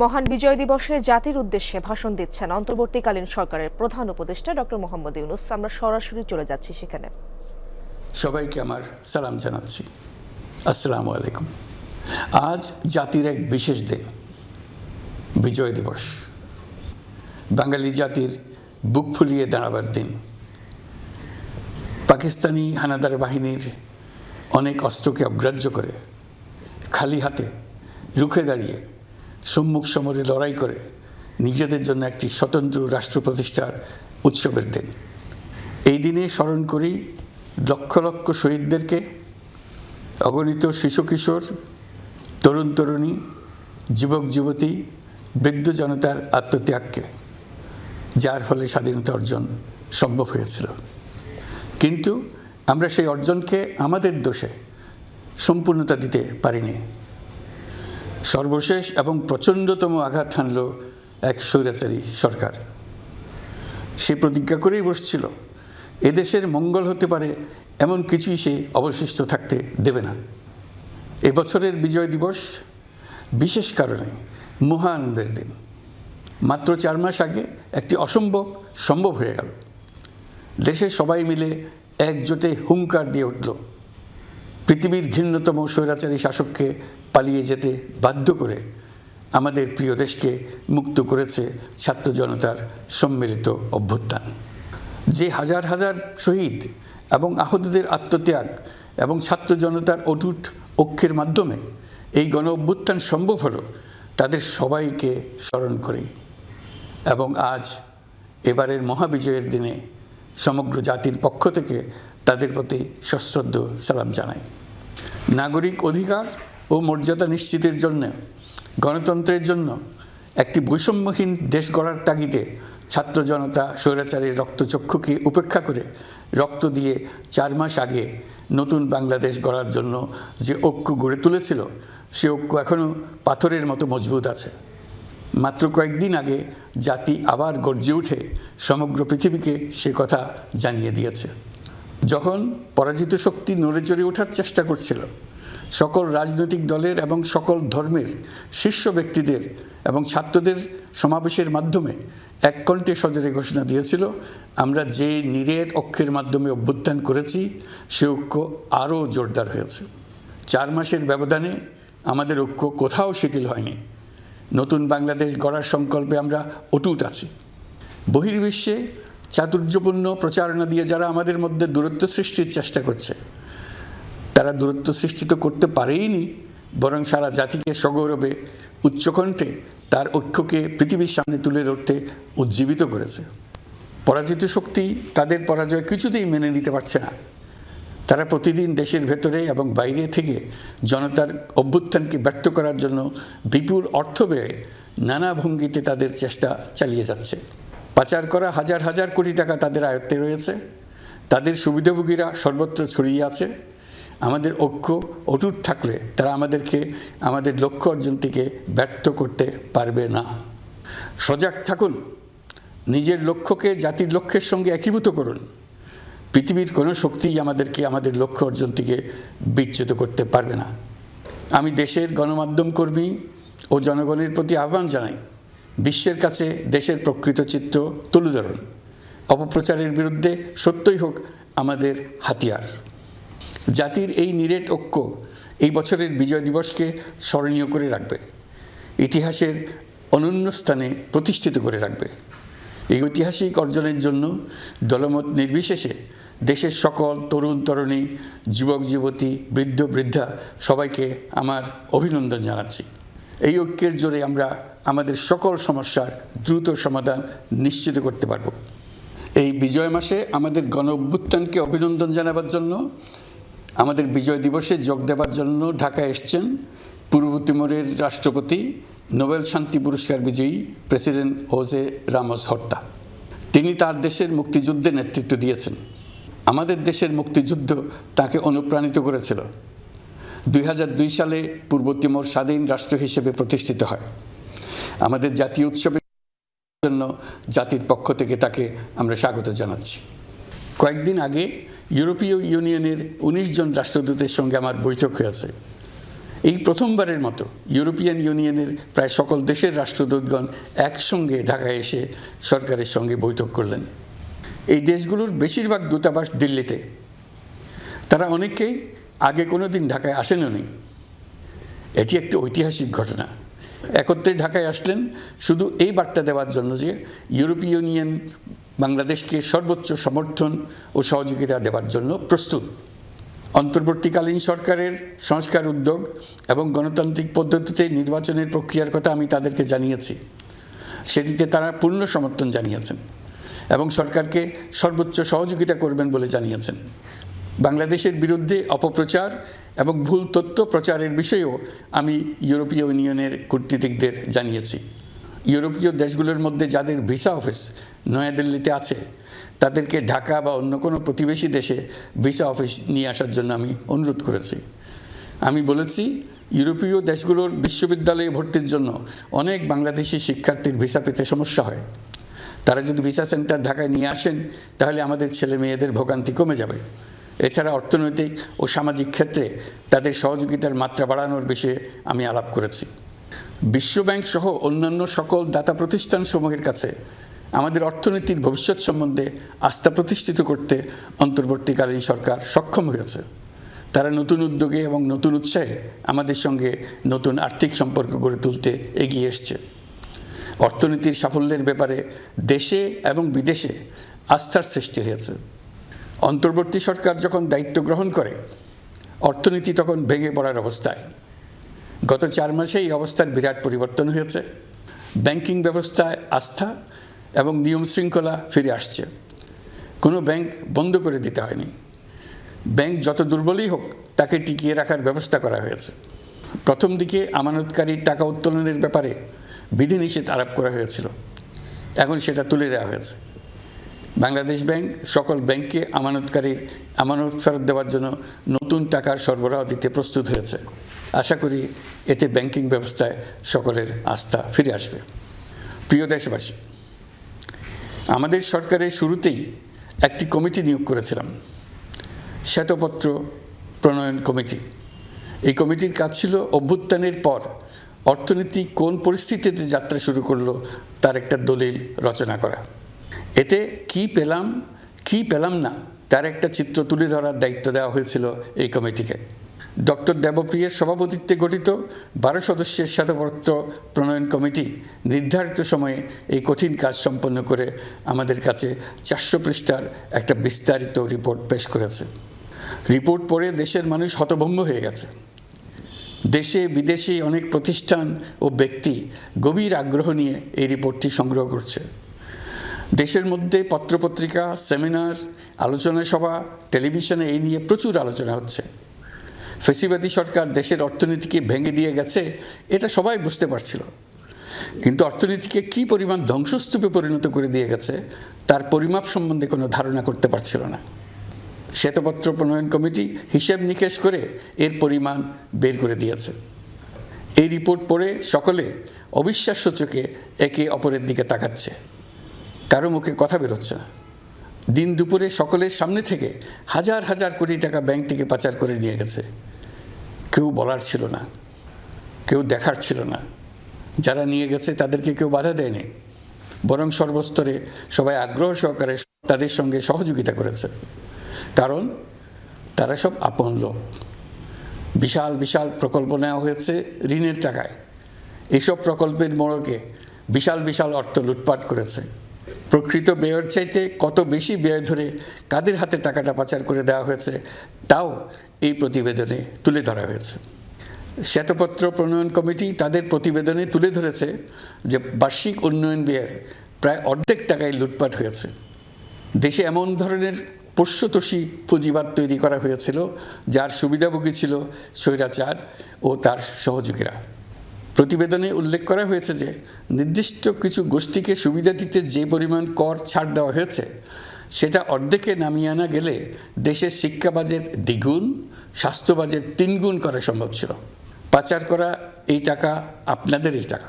মহান বিজয় দিবসে জাতির উদ্দেশ্যে ভাষণ দিচ্ছেন অন্তর্বর্তীকালীন সরকারের প্রধান উপদেষ্টা ডক্টর মোহাম্মদ ইউনূস। আমরা সরাসরি চলে যাচ্ছি সেখানে। সবাইকে আমার সালাম জানাচ্ছি। আসসালামু আলাইকুম। আজ জাতির এক বিশেষ দিন, বিজয় দিবস। বাঙালি জাতির বুক ফুলিয়ে দাঁড়াবার দিন। পাকিস্তানি হানাদার বাহিনীর অনেক অস্ত্রকে অগ্রাহ্য করে খালি হাতে রুখে দাঁড়িয়ে সম্মুখ সমরে লড়াই করে নিজেদের জন্য একটি স্বতন্ত্র রাষ্ট্র প্রতিষ্ঠার উৎসবের দিন। এই দিনে স্মরণ করি লক্ষ লক্ষ শহীদদেরকে, অগণিত শিশু কিশোর, তরুণ তরুণী, যুবক যুবতী, বৃদ্ধ জনতার আত্মত্যাগকে, যার ফলে স্বাধীনতা অর্জন সম্ভব হয়েছিল। কিন্তু আমরা সেই অর্জনকে আমাদের দোষে সম্পূর্ণতা দিতে পারিনি। সর্বশেষ এবং প্রচণ্ডতম আঘাত হানল এক স্বৈরাচারী সরকার। সে প্রতিজ্ঞা করেই বসছিল, এদেশের মঙ্গল হতে পারে এমন কিছুই সে অবশিষ্ট থাকতে দেবে না। এবছরের বিজয় দিবস বিশেষ কারণে মহানন্দের দিন। মাত্র 4 মাস আগে একটি অসম্ভব সম্ভব হয়ে গেল। দেশের সবাই মিলে একজোটে হুঙ্কার দিয়ে উঠল। পৃথিবীর ঘৃণ্যতম স্বৈরাচারী শাসককে পালিয়ে যেতে বাধ্য করে আমাদের প্রিয় দেশকে মুক্ত করেছে ছাত্র জনতার সম্মিলিত অভ্যুত্থান। যে হাজার হাজার শহীদ এবং আহতদের আত্মত্যাগ এবং ছাত্র জনতার অটুট ঐক্যের মাধ্যমে এই গণ অভ্যুত্থান সম্ভব হলো, তাদের সবাইকে স্মরণ করি এবং আজ এবারের মহাবিজয়ের দিনে সমগ্র জাতির পক্ষ থেকে তাদের প্রতি সশ্রদ্ধ সালাম জানাই। নাগরিক অধিকার ও মর্যাদা নিশ্চিতের জন্য, গণতন্ত্রের জন্য একটি বৈষম্যহীন দেশ গড়ার তাগিদে ছাত্র জনতা স্বৈরাচারীর রক্তচক্ষুকে উপেক্ষা করে রক্ত দিয়ে 4 মাস আগে নতুন বাংলাদেশ গড়ার জন্য যে ঐক্য গড়ে তুলেছিল, সে ঐক্য এখনও পাথরের মতো মজবুত আছে। মাত্র কয়েকদিন আগে জাতি আবার গর্জে উঠে সমগ্র পৃথিবীকে সে কথা জানিয়ে দিয়েছে। যখন পরাজিত শক্তি নড়ে চড়ে ওঠার চেষ্টা করছিল, সকল রাজনৈতিক দলের এবং সকল ধর্মের শীর্ষ ব্যক্তিদের এবং ছাত্রদের সমাবেশের মাধ্যমে এক কণ্ঠে সজোরে ঘোষণা দিয়েছিল, আমরা যে নিরেট ঐক্যের মাধ্যমে অভ্যুত্থান করেছি সে ঐক্য আরও জোরদার হয়েছে। 4 মাসের ব্যবধানে আমাদের ঐক্য কোথাও শিথিল হয়নি। নতুন বাংলাদেশ গড়ার সংকল্পে আমরা অটুট আছি। বহির্বিশ্বে চাতুর্যপূর্ণ প্রচারণা দিয়ে যারা আমাদের মধ্যে দূরত্ব সৃষ্টির চেষ্টা করছে, তারা দূরত্ব সৃষ্টি তো করতে পারেইনি, বরং সারা জাতিকে সগৌরবে উচ্চকণ্ঠে তার ঐক্যকে পৃথিবীর সামনে তুলে ধরতে উজ্জীবিত করেছে। পরাজিত শক্তি তাদের পরাজয় কিছুতেই মেনে নিতে পারছে না। তারা প্রতিদিন দেশের ভেতরে এবং বাইরে থেকে জনতার অভ্যুত্থানকে ব্যর্থ করার জন্য বিপুল অর্থ ব্যয়ে নানা ভঙ্গিতে তাদের চেষ্টা চালিয়ে যাচ্ছে। পাচার করা হাজার হাজার কোটি টাকা তাদের আয়ত্তে রয়েছে। তাদের সুবিধাভোগীরা সর্বত্র ছড়িয়ে আছে। আমাদের ঐক্য অটুট থাকলে তারা আমাদেরকে আমাদের লক্ষ্য অর্জন থেকে ব্যর্থ করতে পারবে না। সজাগ থাকুন, নিজের লক্ষ্যকে জাতির লক্ষ্যের সঙ্গে একীভূত করুন। পৃথিবীর কোনো শক্তিই আমাদেরকে আমাদের লক্ষ্য অর্জন থেকে বিচ্যুত করতে পারবে না। আমি দেশের গণমাধ্যম কর্মী ও জনগণের প্রতি আহ্বান জানাই, বিশ্বের কাছে দেশের প্রকৃত চিত্র তুলে ধরুন। অপপ্রচারের বিরুদ্ধে সত্যই হোক আমাদের হাতিয়ার। জাতির এই নিরেট ঐক্য এই বছরের বিজয় দিবসকে স্মরণীয় করে রাখবে, ইতিহাসের অনন্য স্থানে প্রতিষ্ঠিত করে রাখবে। এই ঐতিহাসিক অর্জনের জন্য দলমত নির্বিশেষে দেশের সকল তরুণ তরুণী, যুবক যুবতী, বৃদ্ধ বৃদ্ধা সবাইকে আমার অভিনন্দন জানাচ্ছি। এই ঐক্যের জোরে আমরা আমাদের সকল সমস্যার দ্রুত সমাধান নিশ্চিত করতে পারব। এই বিজয় মাসে আমাদের গণ অভ্যুত্থানকে অভিনন্দন জানাবার জন্য, আমাদের বিজয় দিবসে যোগ দেবার জন্য ঢাকায় এসছেন পূর্ব তিমুরের রাষ্ট্রপতি, নোবেল শান্তি পুরস্কার বিজয়ী প্রেসিডেন্ট হোসে রামোস হর্তা। তিনি তার দেশের মুক্তিযুদ্ধে নেতৃত্ব দিয়েছেন। আমাদের দেশের মুক্তিযুদ্ধ তাকে অনুপ্রাণিত করেছিল। 2002 সালে পূর্ব তিমুর স্বাধীন রাষ্ট্র হিসেবে প্রতিষ্ঠিত হয়। আমাদের জাতীয় উৎসবের জন্য জাতির পক্ষ থেকে তাকে আমরা স্বাগত জানাচ্ছি। কয়েকদিন আগে ইউরোপীয় ইউনিয়নের 19 জন রাষ্ট্রদূতের সঙ্গে আমার বৈঠক হয়েছে। এই প্রথমবারের মতো ইউরোপিয়ান ইউনিয়নের প্রায় সকল দেশের রাষ্ট্রদূতগণ একসঙ্গে ঢাকায় এসে সরকারের সঙ্গে বৈঠক করলেন। এই দেশগুলোর বেশিরভাগ দূতাবাস দিল্লিতে। তারা অনেকেই আগে কোনো দিন ঢাকায় আসেননি। এটি একটি ঐতিহাসিক ঘটনা। একত্রে ঢাকায় আসলেন শুধু এই বার্তা দেওয়ার জন্য যে ইউরোপীয় ইউনিয়ন বাংলাদেশকে সর্বোচ্চ সমর্থন ও সহযোগিতা দেওয়ার জন্য প্রস্তুত। অন্তর্বর্তীকালীন সরকারের সংস্কার উদ্যোগ এবং গণতান্ত্রিক পদ্ধতিতে নির্বাচনের প্রক্রিয়ার কথা আমি তাদেরকে জানিয়েছি। সেটিতে তারা পূর্ণ সমর্থন জানিয়েছেন এবং সরকারকে সর্বোচ্চ সহযোগিতা করবেন বলে জানিয়েছেন। বাংলাদেশের বিরুদ্ধে অপপ্রচার এবং ভুল তথ্য প্রচারের বিষয়েও আমি ইউরোপীয় ইউনিয়নের কূটনীতিকদের জানিয়েছি। ইউরোপীয় দেশগুলোর মধ্যে যাদের ভিসা অফিস নয়াদিল্লিতে আছে তাদেরকে ঢাকা বা অন্য কোনো প্রতিবেশী দেশে ভিসা অফিস নিয়ে আসার জন্য আমি অনুরোধ করেছি। আমি বলেছি ইউরোপীয় দেশগুলোর বিশ্ববিদ্যালয়ে ভর্তির জন্য অনেক বাংলাদেশি শিক্ষার্থীর ভিসা পেতে সমস্যা হয়। তারা যদি ভিসা সেন্টার ঢাকায় নিয়ে আসেন তাহলে আমাদের ছেলে মেয়েদের ভোগান্তি কমে যাবে। এছাড়া অর্থনৈতিক ও সামাজিক ক্ষেত্রে তাদের সহযোগিতার মাত্রা বাড়ানোর বিষয়ে আমি আলাপ করেছি। বিশ্বব্যাংক সহ অন্যান্য সকল দাতা প্রতিষ্ঠানসমূহের কাছে আমাদের অর্থনীতির ভবিষ্যৎ সম্বন্ধে আস্থা প্রতিষ্ঠিত করতে অন্তর্বর্তীকালীন সরকার সক্ষম হয়েছে। তারা নতুন উদ্যোগে এবং নতুন উৎসাহে আমাদের সঙ্গে নতুন আর্থিক সম্পর্ক গড়ে তুলতে এগিয়ে এসছে। অর্থনীতির সাফল্যের ব্যাপারে দেশে এবং বিদেশে আস্থার সৃষ্টি হয়েছে। অন্তর্বর্তী সরকার যখন দায়িত্ব গ্রহণ করে অর্থনীতি তখন ভেঙে পড়ার অবস্থায়। গত 4 মাসে এই অবস্থার বিরাট পরিবর্তন হয়েছে। ব্যাংকিং ব্যবস্থায় আস্থা এবং নিয়ম শৃঙ্খলা ফিরে আসছে। কোনো ব্যাংক বন্ধ করে দিতে হয়নি। ব্যাংক যত দুর্বলই হোক তাকে টিকিয়ে রাখার ব্যবস্থা করা হয়েছে। প্রথম দিকে আমানতকারীর টাকা উত্তোলনের ব্যাপারে বিধিনিষেধ আরোপ করা হয়েছিল, এখন সেটা তুলে দেওয়া হয়েছে। বাংলাদেশ ব্যাংক সকল ব্যাংককে আমানতকারীর আমানত ফেরত দেওয়ার জন্য নতুন টাকার সরবরাহ দিতে প্রস্তুত হয়েছে। আশা করি এতে ব্যাংকিং ব্যবস্থায় সকলের আস্থা ফিরে আসবে। প্রিয় দেশবাসী, আমাদের সরকারের শুরুতেই একটি কমিটি নিয়োগ করেছিলাম, শ্বেতপত্র প্রণয়ন কমিটি। এই কমিটির কাজ ছিল অভ্যুত্থানের পর অর্থনীতি কোন পরিস্থিতিতে যাত্রা শুরু করলো তার একটা দলিল রচনা করা। এতে কি পেলাম না তার একটা চিত্র তুলে ধরার দায়িত্ব দেওয়া হয়েছিল এই কমিটিকে। ডক্টর দেবপ্রিয়ের সভাপতিত্বে গঠিত 12 সদস্যের শ্বেতপত্র প্রণয়ন কমিটি নির্ধারিত সময়ে এই কঠিন কাজ সম্পন্ন করে আমাদের কাছে 400 পৃষ্ঠার একটা বিস্তারিত রিপোর্ট পেশ করেছে। রিপোর্ট পড়ে দেশের মানুষ হতভম্ব হয়ে গেছে। দেশে বিদেশে অনেক প্রতিষ্ঠান ও ব্যক্তি গভীর আগ্রহ নিয়ে এই রিপোর্টটি সংগ্রহ করছে। দেশের মধ্যে পত্রপত্রিকা, সেমিনার, আলোচনা সভা, টেলিভিশনে এই নিয়ে প্রচুর আলোচনা হচ্ছে। ফ্যাসিবাদী সরকার দেশের অর্থনীতিকে ভেঙে দিয়ে গেছে এটা সবাই বুঝতে পারছিল, কিন্তু অর্থনীতিকে কি পরিমাণ ধ্বংসস্তূপে পরিণত করে দিয়ে গেছে তার পরিমাপ সম্বন্ধে কোনো ধারণা করতে পারছিল না। শ্বেতপত্র প্রণয়ন কমিটি হিসেব নিকেশ করে এর পরিমাণ বের করে দিয়েছে। এই রিপোর্ট পড়ে সকলে অবিশ্বাস্য চোখে একে অপরের দিকে তাকাচ্ছে। কারো মুখে কথা বেরোচ্ছে না। দিন দুপুরে সকলের সামনে থেকে হাজার হাজার কোটি টাকা ব্যাংক থেকে পাচার করে নিয়ে গেছে। কেউ বলার ছিল না, কেউ দেখার ছিল না। যারা নিয়ে গেছে তাদেরকে কেউ বাধা দেয়নি, বরং সর্বস্তরে সবাই আগ্রহ সহকারে তাদের সঙ্গে সহযোগিতা করেছে। কারণ তারা সব আপন লোক। বিশাল বিশাল প্রকল্প নেওয়া হয়েছে ঋণের টাকায়। এইসব প্রকল্পের মোড়কে বিশাল বিশাল অর্থ লুটপাট করেছে। প্রকৃত ব্যয়ের চাইতে কত বেশি ব্যয় ধরে কাদের হাতে টাকাটা পাচার করে দেওয়া হয়েছে তাও এই প্রতিবেদনে তুলে ধরা হয়েছে। শ্বেতপত্র প্রণয়ন কমিটি তাদের প্রতিবেদনে তুলে ধরেছে যে বার্ষিক উন্নয়ন ব্যয়ের প্রায় অর্ধেক টাকায় লুটপাট হয়েছে। দেশে এমন ধরনের পোষ্যতোষী পুঁজিবাদ তৈরি করা হয়েছিল যার সুবিধাভোগী ছিল স্বৈরাচার ও তার সহযোগীরা। প্রতিবেদনে উল্লেখ করা হয়েছে যে নির্দিষ্ট কিছু গোষ্ঠীকে সুবিধা দিতে যে পরিমাণ কর ছাড় দেওয়া হয়েছে সেটা অর্ধেকে নামিয়ে আনা গেলে দেশের শিক্ষা বাজেট দ্বিগুণ, স্বাস্থ্য বাজেট 3 গুণ করা সম্ভব ছিল। পাচার করা এই টাকা আপনাদেরই টাকা।